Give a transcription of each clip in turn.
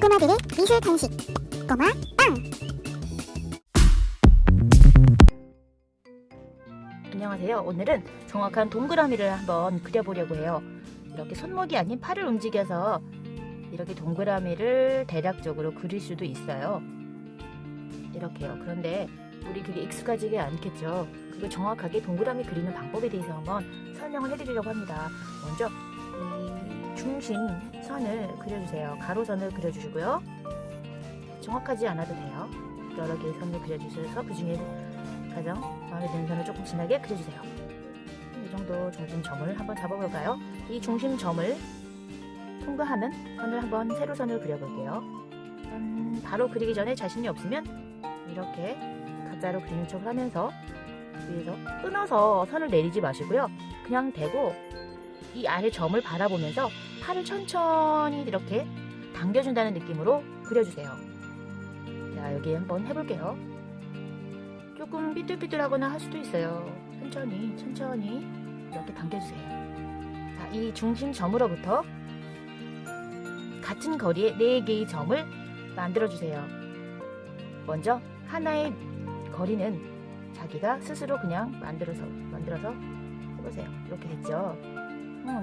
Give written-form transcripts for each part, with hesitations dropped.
꼬마들의 미술 간식 꼬마 빵. 안녕하세요. 오늘은 정확한 동그라미를 한번 그려보려고 해요. 이렇게 손목이 아닌 팔을 움직여서 이렇게 동그라미를 대략적으로 그릴 수도 있어요. 이렇게요. 그런데 우리 그게 익숙하지가 않겠죠. 그걸 정확하게 동그라미 그리는 방법에 대해서 한번 설명을 해드리려고 합니다. 먼저 이 중심선을 그려주세요. 가로선을 그려주시고요. 정확하지 않아도 돼요. 여러 개의 선을 그려주셔서 그 중에 가장 마음에 드는 선을 조금 진하게 그려주세요. 이 정도 중심점을 한번 잡아볼까요? 이 중심점을 통과하는 선을 한번 세로선을 그려볼게요. 바로 그리기 전에 자신이 없으면 이렇게 가짜로 그리는 척을 하면서 위에서 끊어서 선을 내리지 마시고요. 그냥 대고 이 아래 점을 바라보면서 팔을 천천히 이렇게 당겨준다는 느낌으로 그려주세요. 자, 여기 한번 해볼게요. 조금 삐뚤삐뚤하거나 할 수도 있어요. 천천히 이렇게 당겨주세요. 자, 이 중심점으로부터 같은 거리에 4개의 점을 만들어주세요. 먼저 하나의 거리는 자기가 스스로 그냥 만들어서 해보세요. 이렇게 됐죠.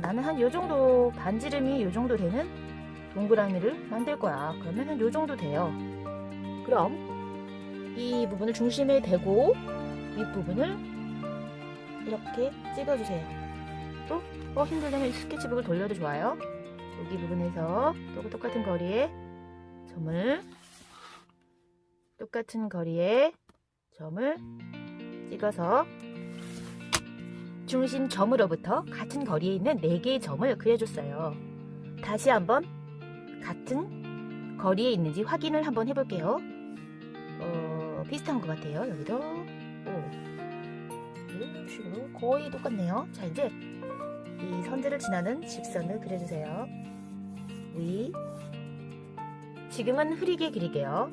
나는 한 요정도, 반지름이 요정도 되는 동그라미를 만들 거야. 그러면 한 요정도 돼요. 그럼 이 부분을 중심에 대고 윗부분을 이렇게 찍어주세요. 또 힘들다면 스케치북을 돌려도 좋아요. 여기 부분에서 또 똑같은 거리에 점을 찍어서 중심점으로부터 같은 거리에 있는 4개의 점을 그려줬어요. 다시 한번 같은 거리에 있는지 확인을 한번 해볼게요. 비슷한 것 같아요. 여기도 이런 식으로 거의 똑같네요. 자, 이제 이 선들을 지나는 직선을 그려주세요. 지금은 흐리게 그릴게요.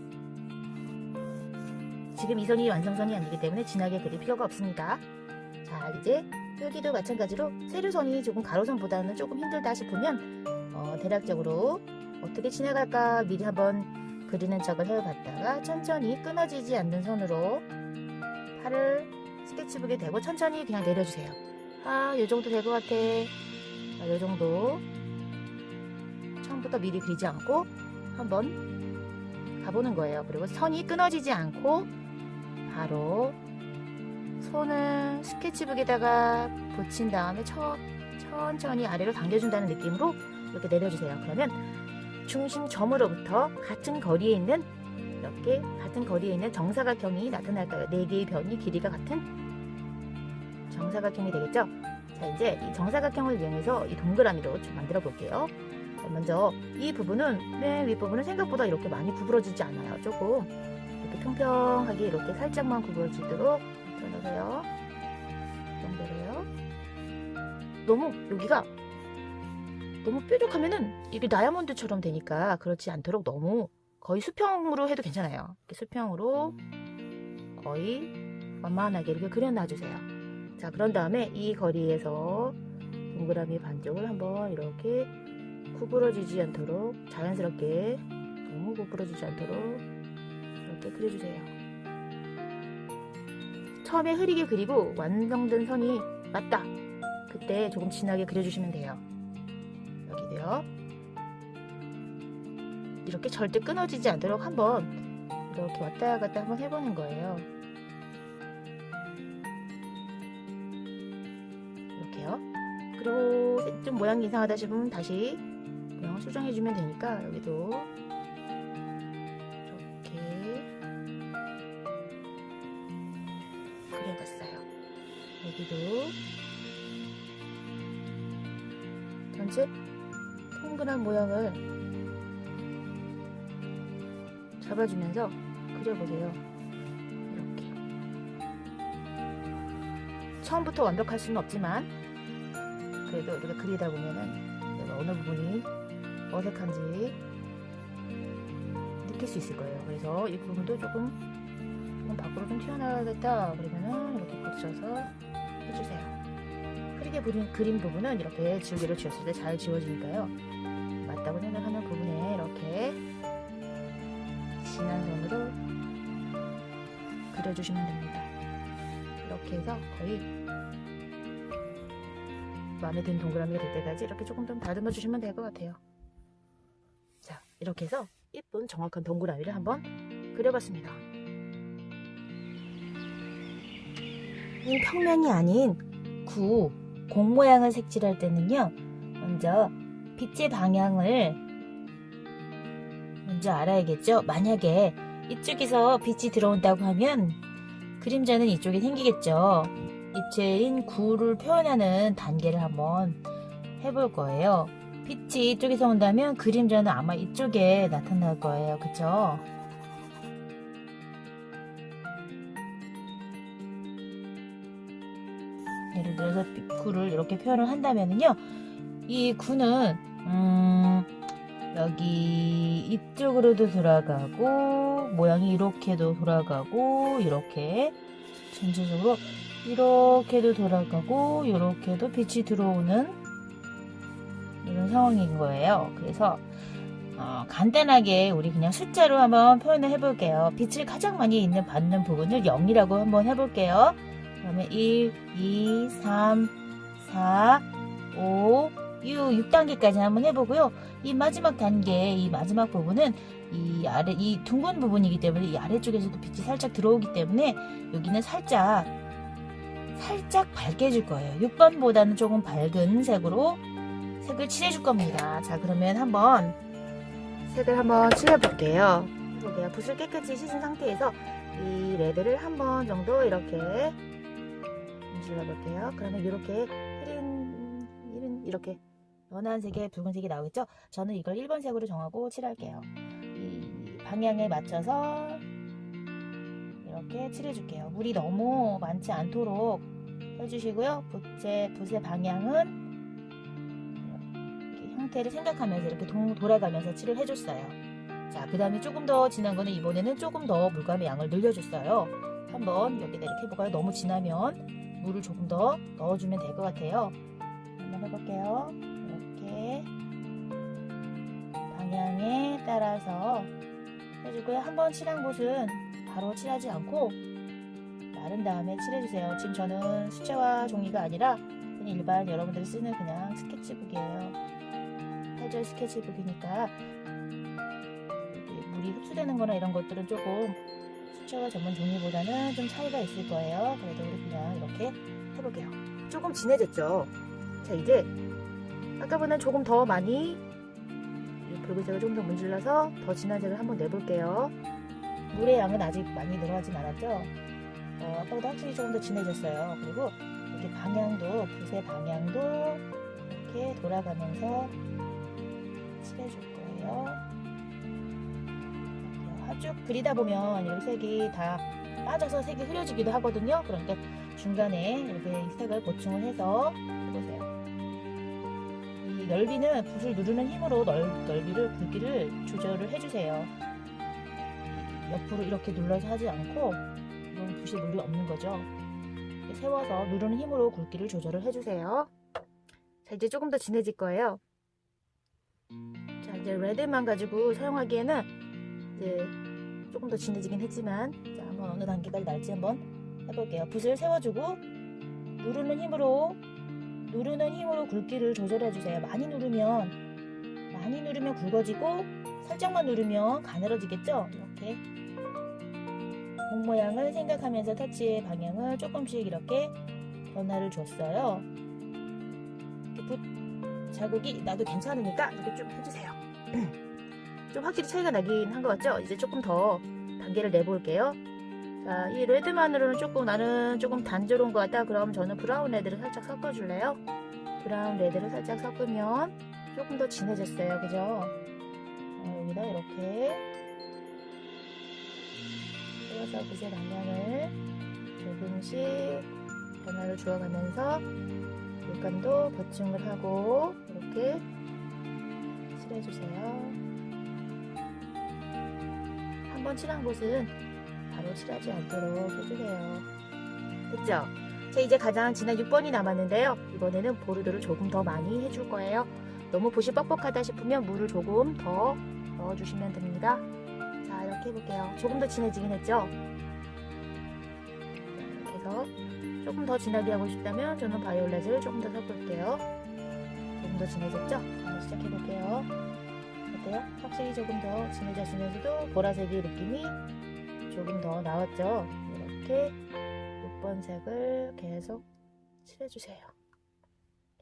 지금 이 선이 완성선이 아니기 때문에 진하게 그릴 필요가 없습니다. 자, 이제 여기도 마찬가지로 세로선이 조금 가로선보다는 조금 힘들다 싶으면 대략적으로 어떻게 지나갈까 미리 한번 그리는 척을 해봤다가 천천히 끊어지지 않는 선으로 팔을 스케치북에 대고 천천히 그냥 내려주세요. 요 정도 될 것 같아. 요 정도. 처음부터 미리 그리지 않고 한번 가보는 거예요. 그리고 선이 끊어지지 않고 바로 손을 스케치북에다가 붙인 다음에 천천히 아래로 당겨준다는 느낌으로 이렇게 내려주세요. 그러면 중심점으로부터 같은 거리에 있는 정사각형이 나타날까요? 4개의 변이 길이가 같은 정사각형이 되겠죠? 자, 이제 이 정사각형을 이용해서 이 동그라미로 좀 만들어 볼게요. 자, 먼저 이 부분은, 맨 윗부분은 생각보다 이렇게 많이 구부러지지 않아요. 조금 이렇게 평평하게 이렇게 살짝만 구부러지도록 만들어주세요. 이 정도로요. 너무 여기가 너무 뾰족하면은 이게 다이아몬드처럼 되니까 그렇지 않도록 너무 거의 수평으로 해도 괜찮아요. 이렇게 수평으로 거의 완만하게 이렇게 그려놔주세요. 자, 그런 다음에 이 거리에서 동그라미 반쪽을 한번 이렇게 구부러지지 않도록 자연스럽게 너무 구부러지지 않도록 이렇게 그려주세요. 처음에 흐리게 그리고 완성된 선이 맞다. 그때 조금 진하게 그려주시면 돼요. 여기도요. 이렇게 절대 끊어지지 않도록 한번 이렇게 왔다 갔다 한번 해보는 거예요. 이렇게요. 그리고 좀 모양이 이상하다 싶으면 다시 모양을 수정해주면 되니까 여기도 이렇게 그려봤어요. 여기도 전체 동그란 모양을 잡아주면서 그려보세요. 이렇게. 처음부터 완벽할 수는 없지만 그래도 이렇게 그리다 보면은 내가 어느 부분이 어색한지 느낄 수 있을 거예요. 그래서 이 부분도 조금 밖으로 좀 튀어나가겠다 그러면은 이렇게 붙여서 해주세요. 흐리게 그린 부분은 이렇게 지우개를 쥐었을 때 잘 지워지니까요. 맞다고 생각하는 부분에 이렇게 진한 선으로 그려주시면 됩니다. 이렇게 해서 거의 마음에 드는 동그라미가 될 때까지 이렇게 조금 좀 다듬어 주시면 될 것 같아요. 자, 이렇게 해서 예쁜 정확한 동그라미를 한번 그려봤습니다. 평면이 아닌 공 모양을 색칠할 때는요, 먼저 빛의 방향을 먼저 알아야겠죠. 만약에 이쪽에서 빛이 들어온다고 하면 그림자는 이쪽에 생기겠죠. 입체인 구를 표현하는 단계를 한번 해볼 거예요. 빛이 이쪽에서 온다면 그림자는 아마 이쪽에 나타날 거예요. 그쵸? 예를 들어서 구를 이렇게 표현을 한다면요, 이 구는 여기 이쪽으로도 돌아가고 모양이 이렇게도 돌아가고 이렇게 전체적으로 이렇게도 돌아가고 이렇게도 빛이 들어오는 이런 상황인 거예요. 그래서 간단하게 우리 그냥 숫자로 한번 표현을 해볼게요. 빛을 가장 많이 받는 부분을 0이라고 한번 해볼게요. 그러면 1, 2, 3, 4, 5, 6단계까지 한번 해보고요. 이 마지막 단계, 이 마지막 부분은 이 둥근 부분이기 때문에 이 아래쪽에서도 빛이 살짝 들어오기 때문에 여기는 살짝 밝게 해줄 거예요. 6번보다는 조금 밝은 색으로 색을 칠해줄 겁니다. 자, 그러면 한번 색을 한번 칠해볼게요. 붓을 깨끗이 씻은 상태에서 이 레드를 한 번 정도 이렇게 문질러 볼게요. 그러면 이렇게 이렇게 연한 색의 붉은색이 나오겠죠? 저는 이걸 1번 색으로 정하고 칠할게요. 이 방향에 맞춰서 이렇게 칠해줄게요. 물이 너무 많지 않도록 해주시고요. 붓의 방향은 이렇게 형태를 생각하면서 이렇게 돌아가면서 칠을 해줬어요. 자, 그 다음에 조금 더 진한 거는 이번에는 조금 더 물감의 양을 늘려줬어요. 한번 여기다 이렇게 해볼까요? 너무 진하면 물을 조금 더 넣어주면 될 것 같아요. 한번 해볼게요. 이렇게 방향에 따라서 해주고요. 한번 칠한 곳은 바로 칠하지 않고 마른 다음에 칠해주세요. 지금 저는 수채화 종이가 아니라 그냥 일반 여러분들이 쓰는 그냥 스케치북이에요. 8절 스케치북이니까 물이 흡수되는 거나 이런 것들은 조금 수채화 전문 종이보다는 좀 차이가 있을 거예요. 그래도 우리 그냥 이렇게 해볼게요. 조금 진해졌죠? 자, 이제 아까보다는 조금 더 많이 붉은색을 좀 더 문질러서 더 진한 색을 한번 내볼게요. 물의 양은 아직 많이 늘어나진 않았죠? 아까보다 확실히 조금 더 진해졌어요. 그리고 이렇게 방향도, 붓의 방향도 이렇게 돌아가면서 칠해줄 거예요. 쭉 그리다 보면 이 색이 다 빠져서 색이 흐려지기도 하거든요. 그러니까 중간에 이렇게 색을 보충을 해서 해보세요. 이 넓이는 붓을 누르는 힘으로 넓이를, 굵기를 조절을 해주세요. 옆으로 이렇게 눌러서 하지 않고 이건 붓이 물이 없는 거죠. 세워서 누르는 힘으로 굵기를 조절을 해주세요. 자, 이제 조금 더 진해질 거예요. 자, 이제 레드만 가지고 사용하기에는 이제 조금 더 진해지긴 했지만, 자, 한번 어느 단계까지 날지 한번 해볼게요. 붓을 세워주고 누르는 힘으로 굵기를 조절해주세요. 많이 누르면 굵어지고 살짝만 누르면 가늘어지겠죠? 이렇게 공 모양을 생각하면서 터치의 방향을 조금씩 이렇게 변화를 줬어요. 붓 자국이 나도 괜찮으니까 이렇게 좀 해주세요. 좀 확실히 차이가 나긴 한 것 같죠? 이제 조금 더 단계를 내볼게요. 자, 이 레드만으로는 나는 조금 단조로운 것 같다. 그럼 저는 브라운 레드를 살짝 섞어줄래요? 브라운 레드를 살짝 섞으면 조금 더 진해졌어요. 그죠? 여기다 이렇게 세워서 붓의 방향을 조금씩 변화를 주어가면서 물감도 보충을 하고 이렇게 칠해주세요. 한번 칠한 곳은 바로 칠하지 않도록 해주세요. 됐죠? 자, 이제 가장 진한 6번이 남았는데요. 이번에는 보르도를 조금 더 많이 해줄 거예요. 너무 붓이 뻑뻑하다 싶으면 물을 조금 더 넣어주시면 됩니다. 자, 이렇게 해볼게요. 조금 더 진해지긴 했죠? 이렇게 해서 조금 더 진하게 하고 싶다면 저는 바이올렛을 조금 더 섞을게요. 조금 더 진해졌죠? 자, 한번 시작해볼게요. 어때요? 확실히 조금 더 진해졌으면서도 보라색의 느낌이 조금 더 나왔죠? 이렇게 6번 색을 계속 칠해주세요.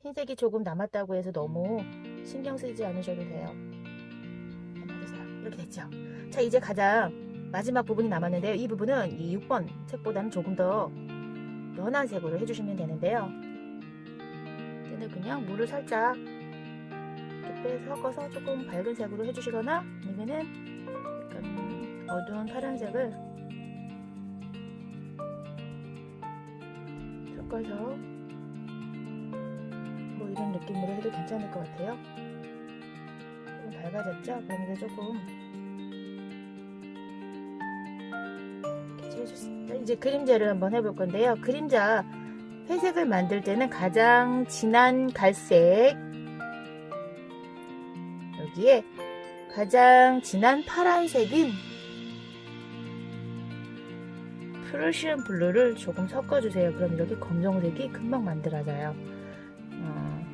흰색이 조금 남았다고 해서 너무 신경 쓰지 않으셔도 돼요. 맞으세요. 이렇게 됐죠? 자, 이제 가장 마지막 부분이 남았는데요. 이 부분은 이 6번 색보다는 조금 더 연한 색으로 해주시면 되는데요. 얘는 그냥 물을 살짝 이렇게 섞어서 조금 밝은 색으로 해주시거나 아니면은 약간 어두운 파란색을 섞어서 뭐 이런 느낌으로 해도 괜찮을 것 같아요. 조금 밝아졌죠? 그럼 이제 조금 이렇게 해줬습니다. 이제 그림자를 한번 해볼 건데요. 그림자 회색을 만들 때는 가장 진한 갈색, 여기에 가장 진한 파란색인 프루시안 블루를 조금 섞어주세요. 그럼 이렇게 검정색이 금방 만들어져요.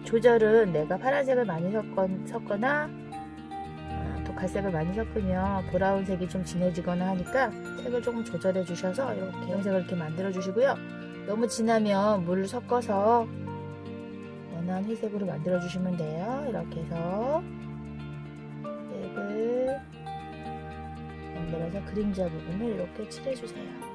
조절은 내가 파란색을 많이 섞거나 또 갈색을 많이 섞으면 브라운색이 좀 진해지거나 하니까 색을 조금 조절해 주셔서 이렇게 색을 이렇게 만들어 주시고요. 너무 진하면 물을 섞어서 연한 회색으로 만들어 주시면 돼요. 이렇게 해서 색을 만들어서 그림자 부분을 이렇게 칠해 주세요.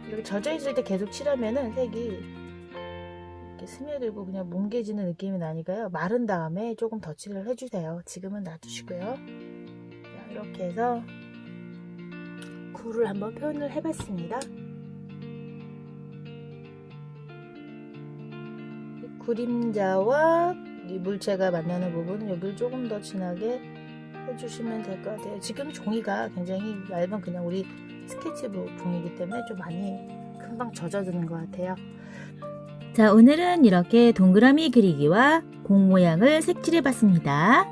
이렇게 젖어 있을 때 계속 칠하면은 색이 이렇게 스며들고 그냥 뭉개지는 느낌이 나니까요. 마른 다음에 조금 더 칠을 해주세요. 지금은 놔두시고요. 자, 이렇게 해서 굴을 한번 표현을 해봤습니다. 이 그림자와 이 물체가 만나는 부분은 여기를 조금 더 진하게 해주시면 될 것 같아요. 지금 종이가 굉장히 얇은 그냥 우리 스케치북 종이기 때문에 좀 많이 금방 젖어드는 것 같아요. 자, 오늘은 이렇게 동그라미 그리기와 공 모양을 색칠해 봤습니다.